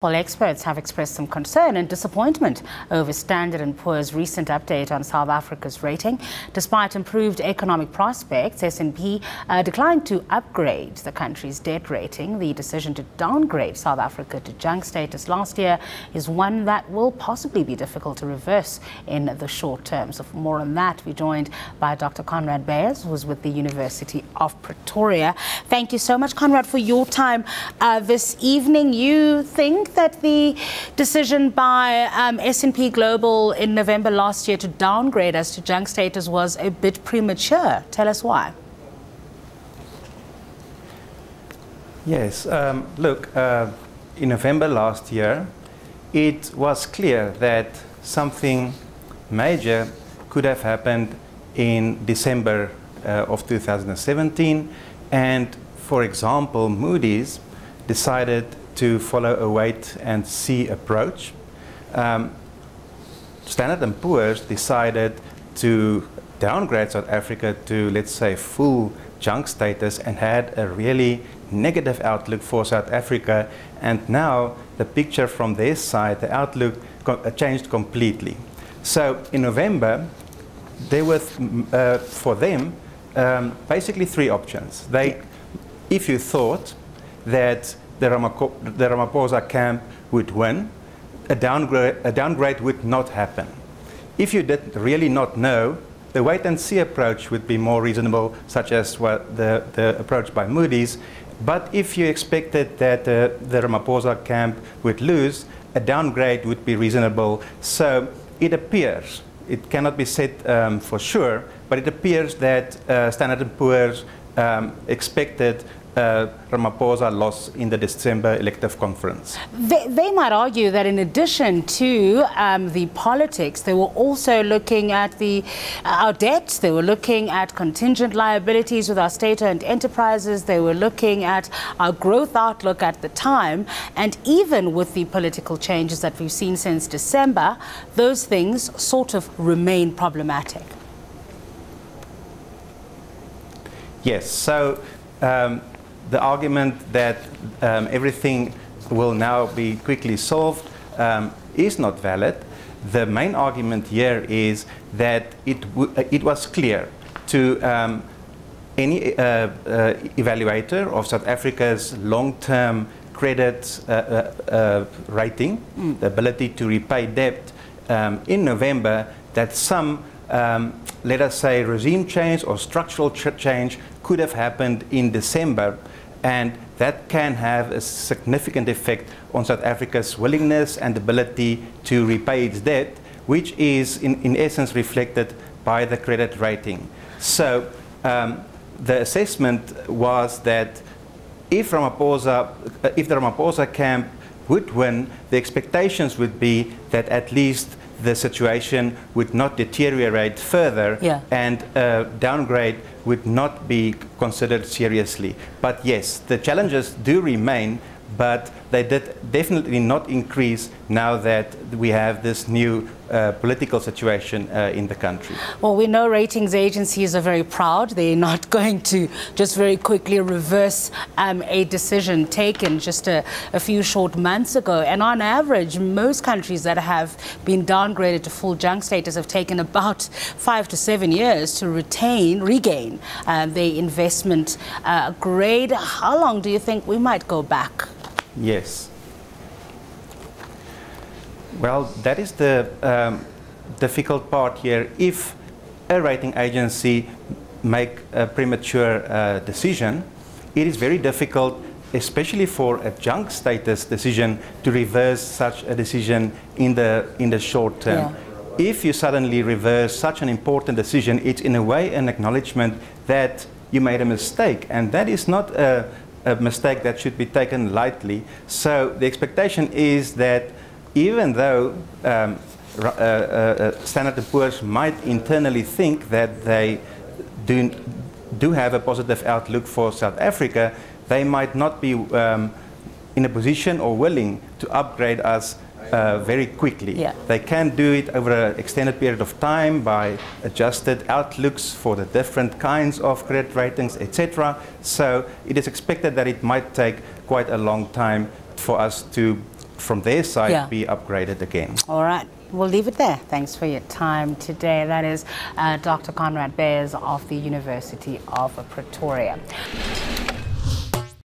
Well, experts have expressed some concern and disappointment over Standard & Poor's recent update on South Africa's rating. Despite improved economic prospects, S&P declined to upgrade the country's debt rating. The decision to downgrade South Africa to junk status last year is one that will possibly be difficult to reverse in the short term. So for more on that, we're joined by Dr. Conrad Beyers, who's with the University of Pretoria. Thank you so much, Conrad, for your time this evening. You think that the decision by S&P Global in November last year to downgrade us to junk status was a bit premature. Tell us why. Yes, look, in November last year, it was clear that something major could have happened in December of 2017. And for example, Moody's decided to follow a wait-and-see approach. Standard & Poor's decided to downgrade South Africa to, let's say, full junk status and had a really negative outlook for South Africa. And now the picture from their side, the outlook changed completely. So in November, there were, for them, basically three options. If you thought that the Ramaphosa camp would win, a downgrade would not happen. If you did really not know, the wait-and-see approach would be more reasonable, such as what the approach by Moody's. But if you expected that the Ramaphosa camp would lose, a downgrade would be reasonable. So it appears, it cannot be said for sure, but it appears that Standard & Poor's expected Ramaphosa loss in the December elective conference. They might argue that in addition to the politics, they were also looking at our debts, they were looking at contingent liabilities with our state-owned enterprises, they were looking at our growth outlook at the time, and even with the political changes that we've seen since December, those things sort of remain problematic. Yes, so the argument that everything will now be quickly solved is not valid. The main argument here is that it was clear to any evaluator of South Africa's long-term credit rating, the ability to repay debt in November, that some let us say regime change or structural change could have happened in December, and that can have a significant effect on South Africa's willingness and ability to repay its debt, which is in essence reflected by the credit rating. So the assessment was that if the Ramaphosa camp would win, the expectations would be that at least the situation would not deteriorate further, and downgrade would not be considered seriously. But yes, the challenges do remain, but they did definitely not increase now that we have this new political situation in the country. Well, we know ratings agencies are very proud. They're not going to just very quickly reverse a decision taken just a few short months ago. And on average, most countries that have been downgraded to full junk status have taken about 5 to 7 years to regain their investment grade. How long do you think we might go back? Yes. Well, that is the difficult part here. If a rating agency make a premature decision, it is very difficult, especially for a junk status decision, to reverse such a decision in the short term. Yeah. If you suddenly reverse such an important decision, it's in a way an acknowledgement that you made a mistake, and that is not a mistake that should be taken lightly. So the expectation is that even though Standard & Poor's might internally think that they do have a positive outlook for South Africa, they might not be in a position or willing to upgrade us very quickly. Yeah. They can do it over an extended period of time by adjusted outlooks for the different kinds of credit ratings, etc. So it is expected that it might take quite a long time for us to from their side be upgraded again. All right. We'll leave it there. Thanks for your time today. That is Dr. Conrad Bears of the University of Pretoria.